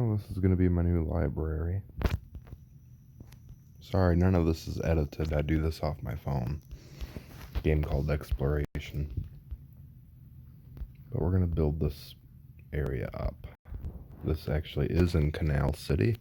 So this is going to be my new library. Sorry, none of this is edited. I do this off my phone. A game called Exploration. But we're going to build this area up. This actually is in Canal City.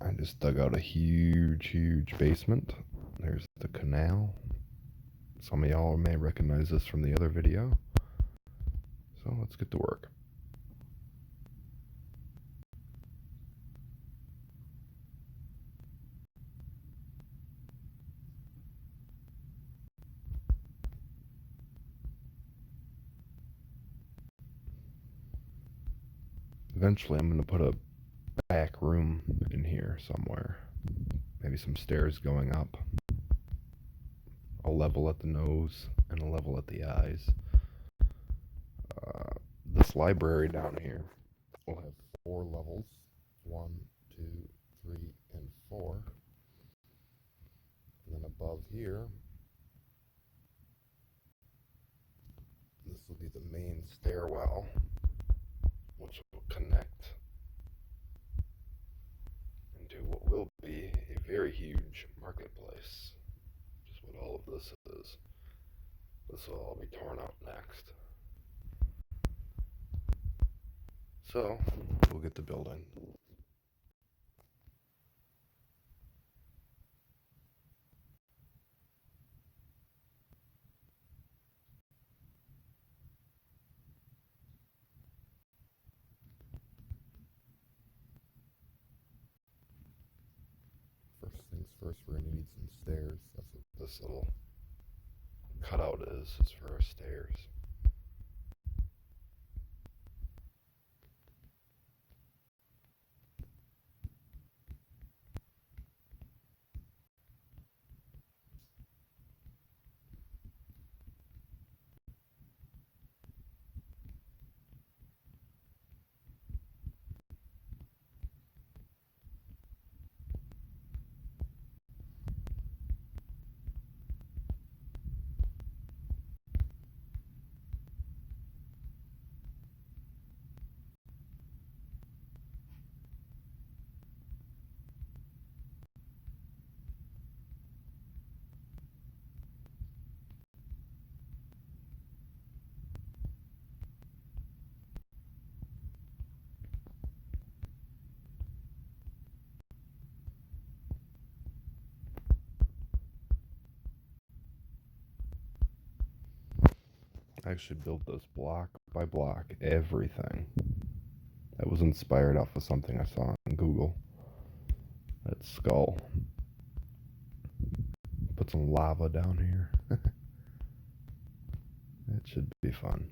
I just dug out a huge basement. There's the canal. Some of y'all may recognize this from the other video. So let's get to work. Eventually I'm going to put a back room in here somewhere. Maybe some stairs going up. A level at the nose and a level at the eyes. This library down here will have 4 levels. 1, 2, 3, and 4. And then above here, this will be the main stairwell, which will connect into what will be a very huge marketplace, which is what all of this is. This will all be torn out next. So, we'll get to building. First things first, we're going to need some stairs. That's what this little cutout is for our stairs. I actually built this block by block, everything. That was inspired off of something I saw on Google. That skull. Put some lava down here. It should be fun.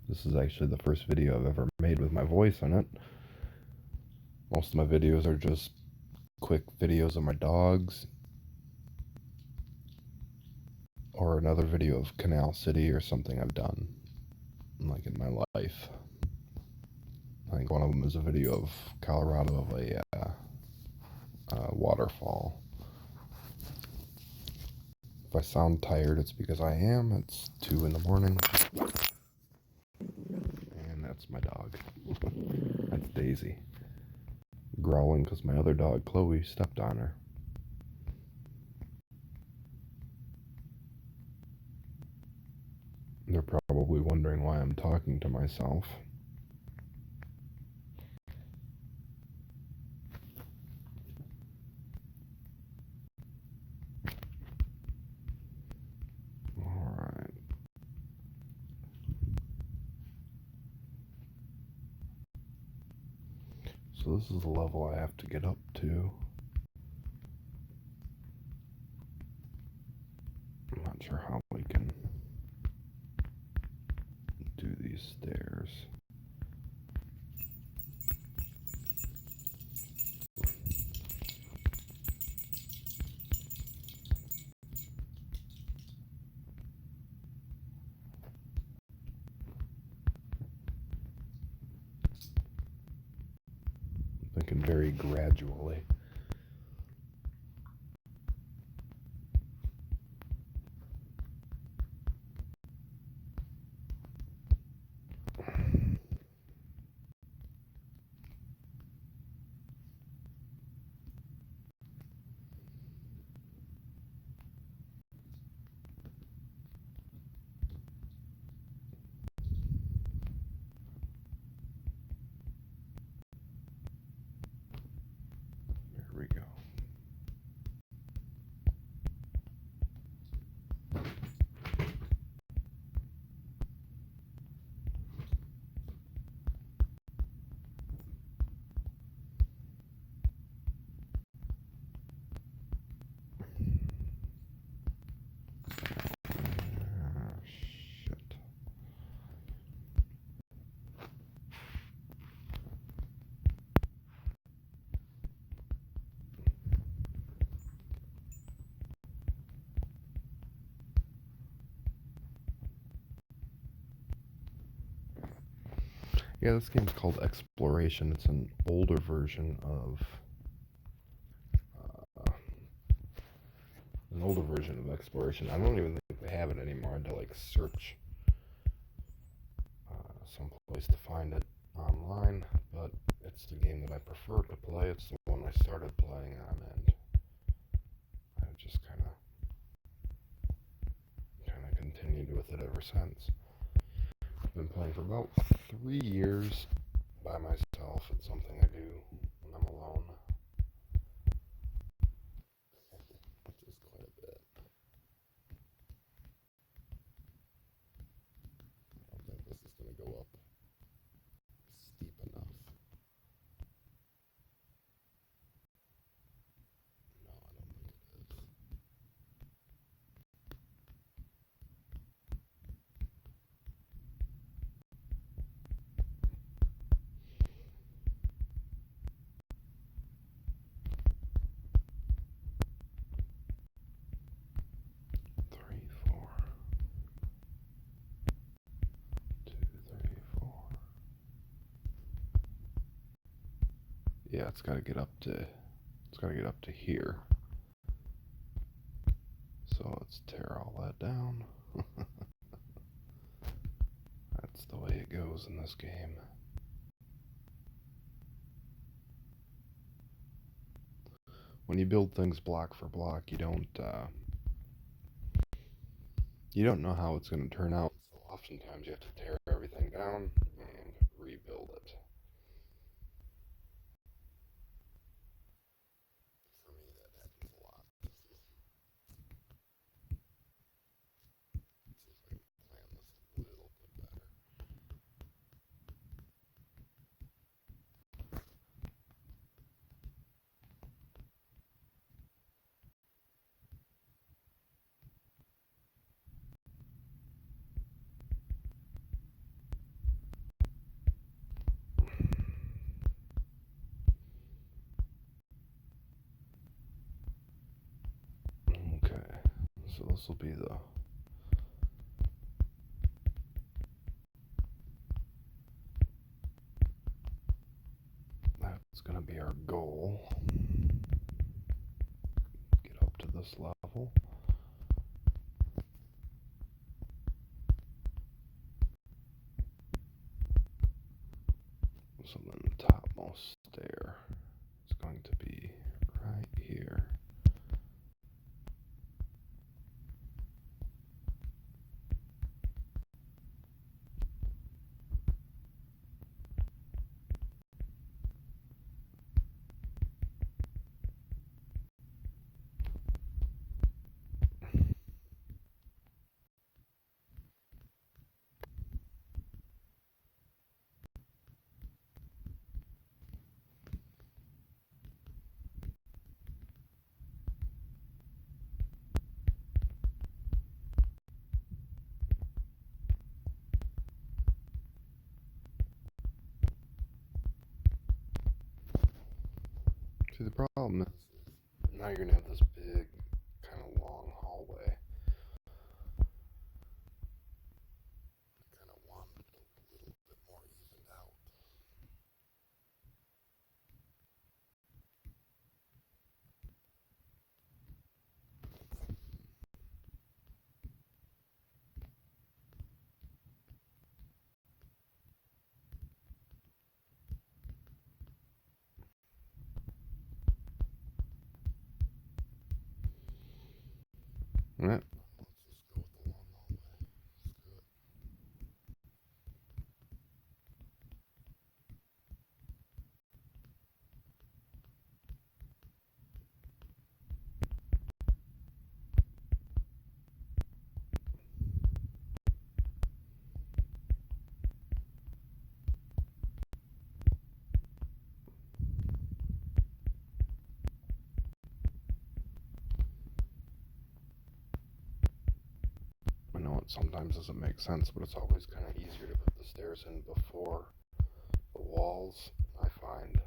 This is actually the first video I've ever made with my voice in it. Most of my videos are just quick videos of my dogs, or another video of Canal City or something I've done, like in my life. I think one of them is a video of Colorado of a waterfall. If I sound tired, it's because I am. It's 2 in the morning. And that's my dog. That's Daisy. Growling because my other dog, Chloe, stepped on her. They're probably wondering why I'm talking to myself. Alright. So this is the level I have to get up to. I'm not sure how we can do these stairs. Thinking very gradually. Yeah, this game's called Exploration. It's uh, an older version of Exploration. I don't even think they have it anymore. I had to like search someplace to find it online, but it's the game that I prefer to play. It's the one I started playing on, and I've just kind of continued with it ever since. I've been playing for about 3 years by myself. It's something I do when I'm alone. Which is quite a bit. I don't think this is going to go up steep enough. No, I don't think it is. 3, 4, 2, 3, 4. Yeah, it's got to get up to here. So let's tear all that down. That's the way it goes in this game. When you build things block for block, you don't know how it's going to turn out. So oftentimes you have to tear everything down and rebuild it. For me, that happens a lot. Let's see if I can plan this a little bit better. Okay, so this will be that's going to be our goal. Get up to this level. So then the topmost stair is going to be right here. See, the problem is now you're going to have this big, kind of long hallway. I kind of want it a little bit more evened out. Alright, let's just go with the long hallway. Screw it. I know it sometimes doesn't make sense, but it's always kind of easier to put the stairs in before the walls, I find.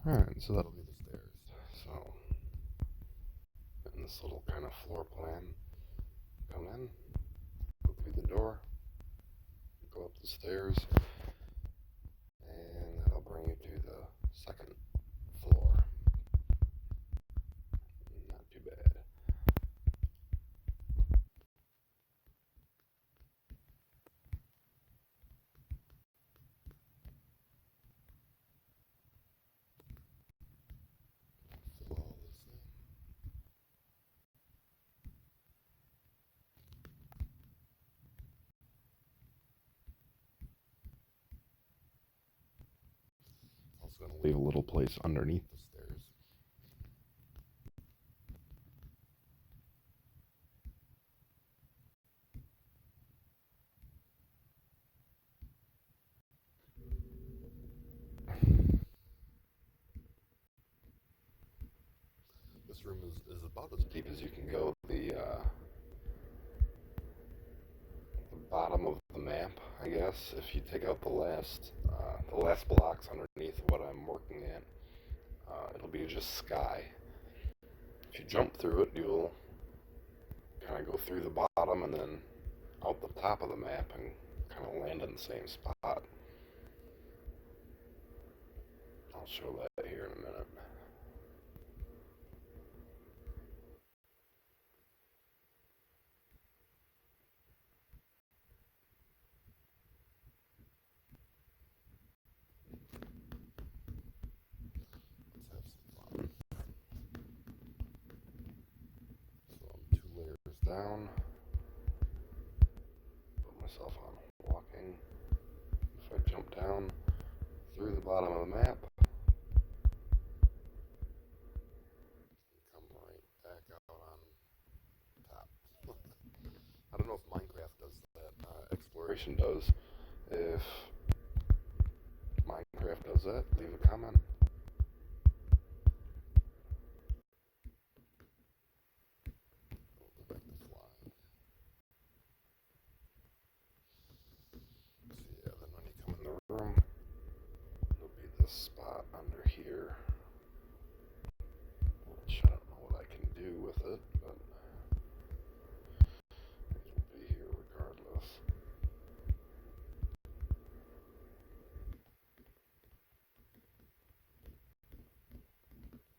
Alright, so that'll be the stairs. So, in this little kind of floor plan, come in, go through the door, go up the stairs, and that'll bring you to the second floor. Not too bad. Fill all this in. Also going to leave a little place underneath the stairs. This room is about as deep as you can go. The bottom of the map, I guess, if you take out the last blocks underneath what I'm working at, it'll be just sky. If you jump through it, you'll kind of go through the bottom and then out the top of the map and kind of land in the same spot. I'll show that here in a minute. Let's have some fun. So I'm 2 layers down. Put myself on walking. If I jump down through the bottom of the map, come right back out on top. I don't know if Minecraft does that. Exploration does. If Minecraft does that, leave a comment. Go back to flying. So yeah, then when you come in the room, there'll be this spot under here, which I don't know what I can do with it, but it will be here regardless.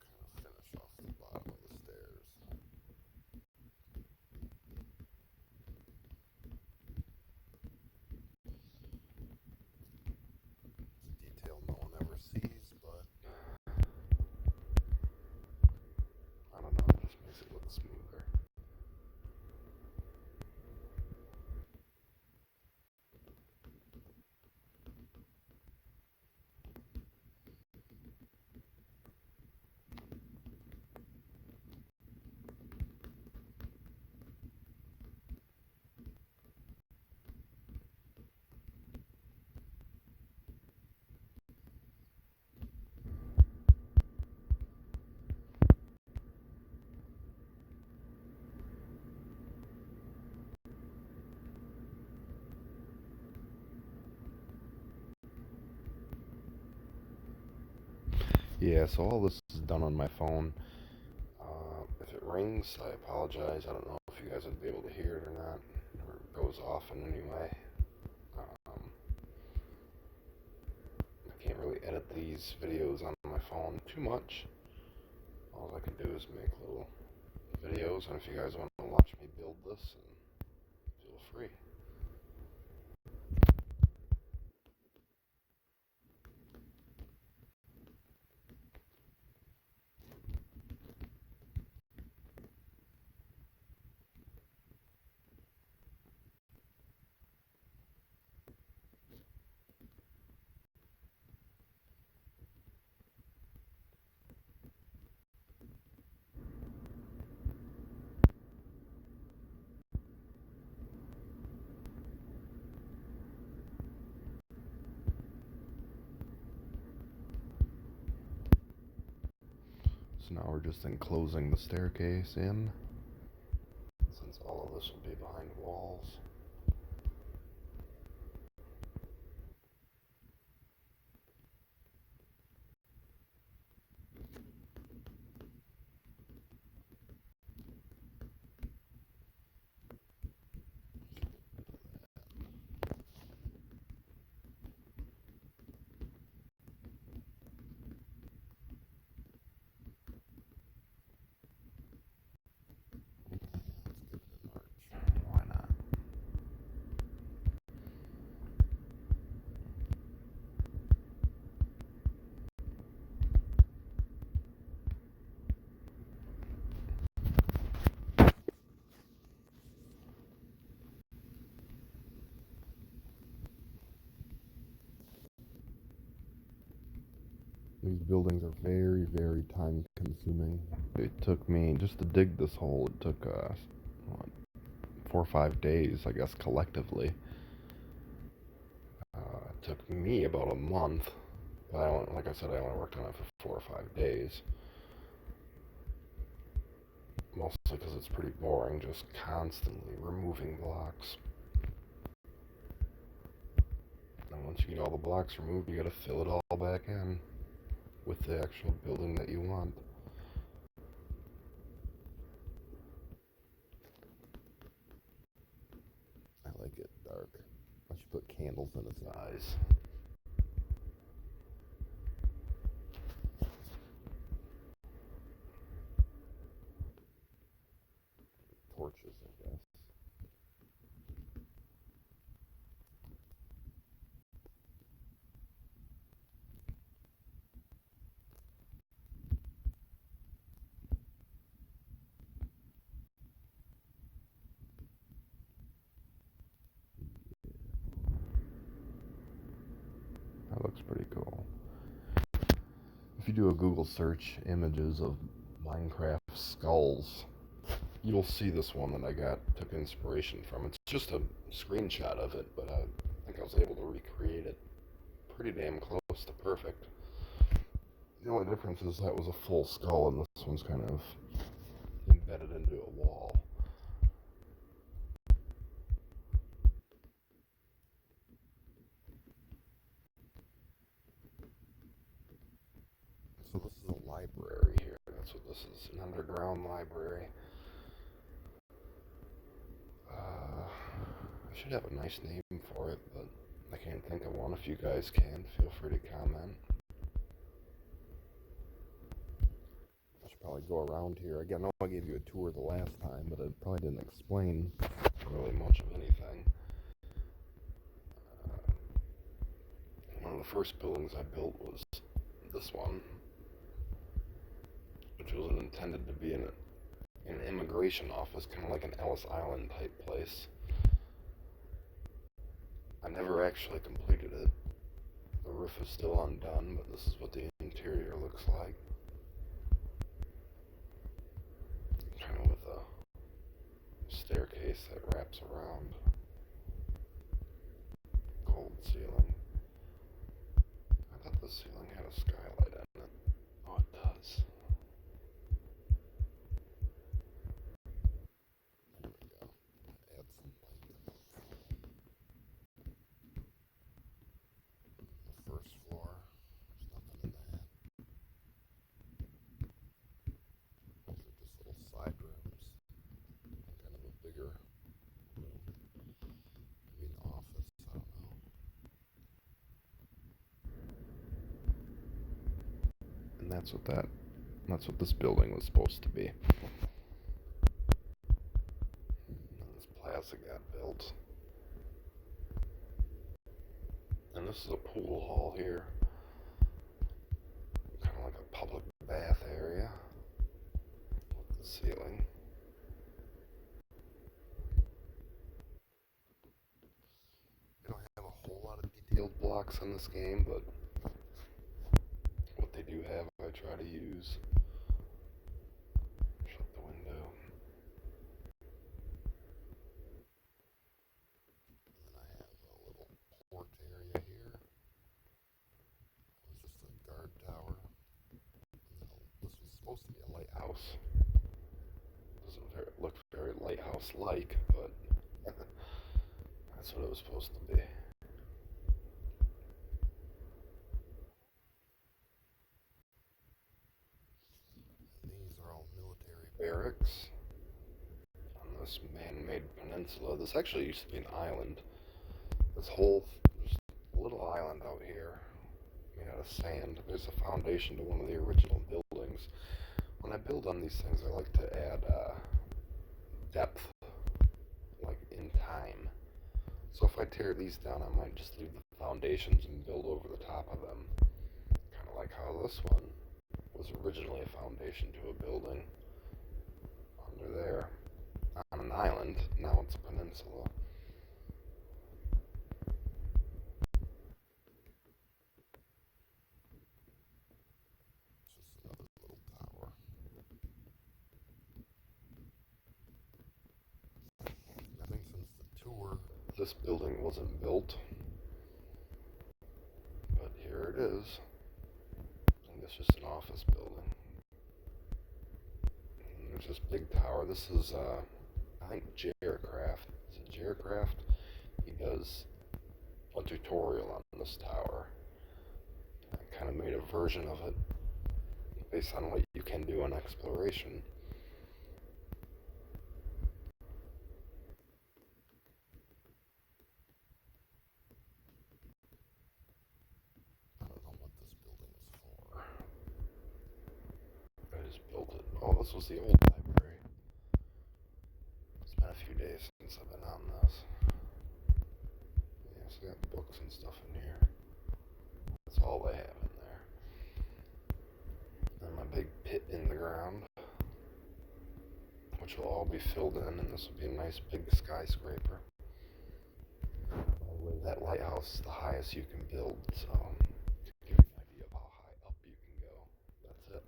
Kind of finish off the bottom of the stairs. It's a detail no one ever sees, but I don't know, it just makes it look smoother. Yeah, so all this is done on my phone. If it rings, I apologize. I don't know if you guys would be able to hear it or not, or it goes off in any way. Um, I can't really edit these videos on my phone too much. All I can do is make little videos, and if you guys want to watch me build this, feel free. So now we're just enclosing the staircase in, since all of this will be behind walls. These buildings are very, very time consuming. It took me, just to dig this hole, it took what, 4 or 5 days, I guess, collectively. It took me about a month, but like I said, I only worked on it for 4 or 5 days. Mostly because it's pretty boring, just constantly removing blocks. And once you get all the blocks removed, you gotta fill it all back in with the actual building that you want. I like it dark. I should put candles in its eyes. Torches, I guess. That looks pretty cool. If you do a Google search, images of Minecraft skulls, you'll see this one that I took inspiration from. It's just a screenshot of it, but I think I was able to recreate it pretty damn close to perfect. The only difference is that was a full skull and this one's kind of embedded into a wall. So this is a library here. That's what this is, an underground library. I should have a nice name for it, but I can't think of one. If you guys can, feel free to comment. I should probably go around here. Again, I know I gave you a tour the last time, but it probably didn't explain really much of anything. One of the first buildings I built was this one, which was intended to be an immigration office, kind of like an Ellis Island type place. I never actually completed it. The roof is still undone, but this is what the interior looks like. Kind of with a staircase that wraps around. Gold ceiling. I thought the ceiling had a skylight in it. Oh, it does. There we go. Add some light. The first floor. There's nothing in that. These are just little side rooms. Kind of a bigger room. Maybe an office. I don't know. And that's what this building was supposed to be. And this plaza got built. And this is a pool hall here. Kind of like a public bath area. With the ceiling. You don't have a whole lot of detailed blocks in this game, but what they do have, I try to use. Shut the window. And then I have a little port area here. It was just a guard tower. And then this was supposed to be a lighthouse. Doesn't look very lighthouse-like, but that's what it was supposed to be. These are all military barracks on this man-made peninsula. This actually used to be an island. This whole little island out here made out of sand. There's a foundation to one of the original buildings. When I build on these things, I like to add depth, like in time. So if I tear these down, I might just leave the foundations and build over the top of them. Kind of like how this one was originally a foundation to a building under there on an island. Now it's a peninsula. this building wasn't built, but here it is. And it's just an office building. And there's this big tower. This is, I think, Jaircraft. Is it Jaircraft? He does a tutorial on this tower. I kind of made a version of it based on what you can do on exploration. I don't know what this building is for. I just built it. Oh, this was the old library. It's been a few days since I've been on this. Yeah, so I got books and stuff in here. That's all they have in there. And my big pit in the ground, which will all be filled in, and this will be a nice big skyscraper. That lighthouse is the highest you can build, so to give you an idea of how high up you can go. That's it.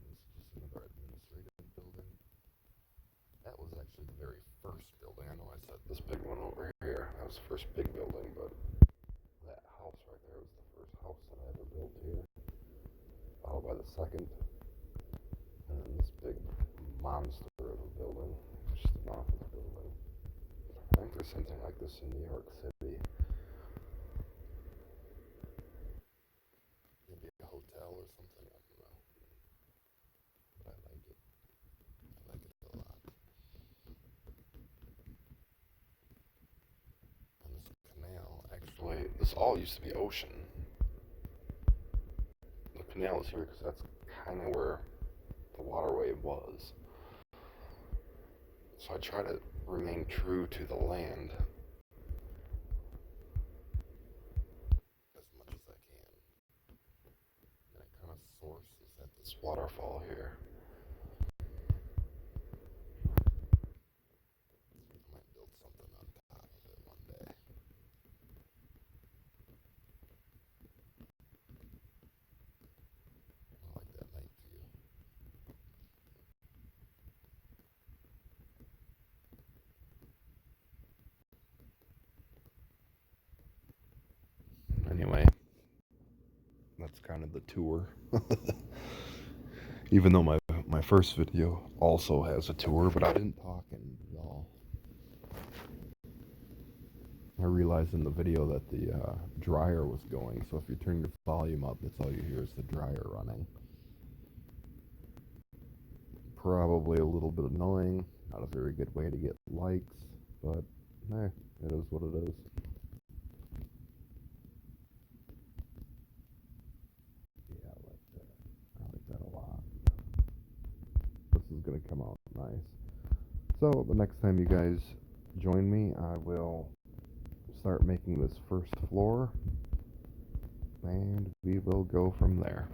This is just another administrative building. That was actually the very first building. I know I said this big one over here. That was the first big building, but that house right there was the first house that I ever built here. Followed by the second. And then this big monster of a building. Just an office building. I think there's something like this in New York City. Maybe a hotel or something. I don't know. But I like it. I like it a lot. And this canal, actually, this all used to be ocean. The canal is here because that's kind of where the waterway was. So I try to remain true to the land as much as I can. And it kind of sources at this waterfall here. I might build something on top of it one day. I like that night view. Anyway, that's kind of the tour. Even though my first video also has a tour, but I didn't talk in it at all. I realized in the video that the dryer was going, so if you turn your volume up, that's all you hear is the dryer running. Probably a little bit annoying, not a very good way to get likes, but hey, it is what it is. Yeah, I like that. I like that a lot. This is going to come out nice. So the next time you guys join me, I will start making this first floor, and we will go from there.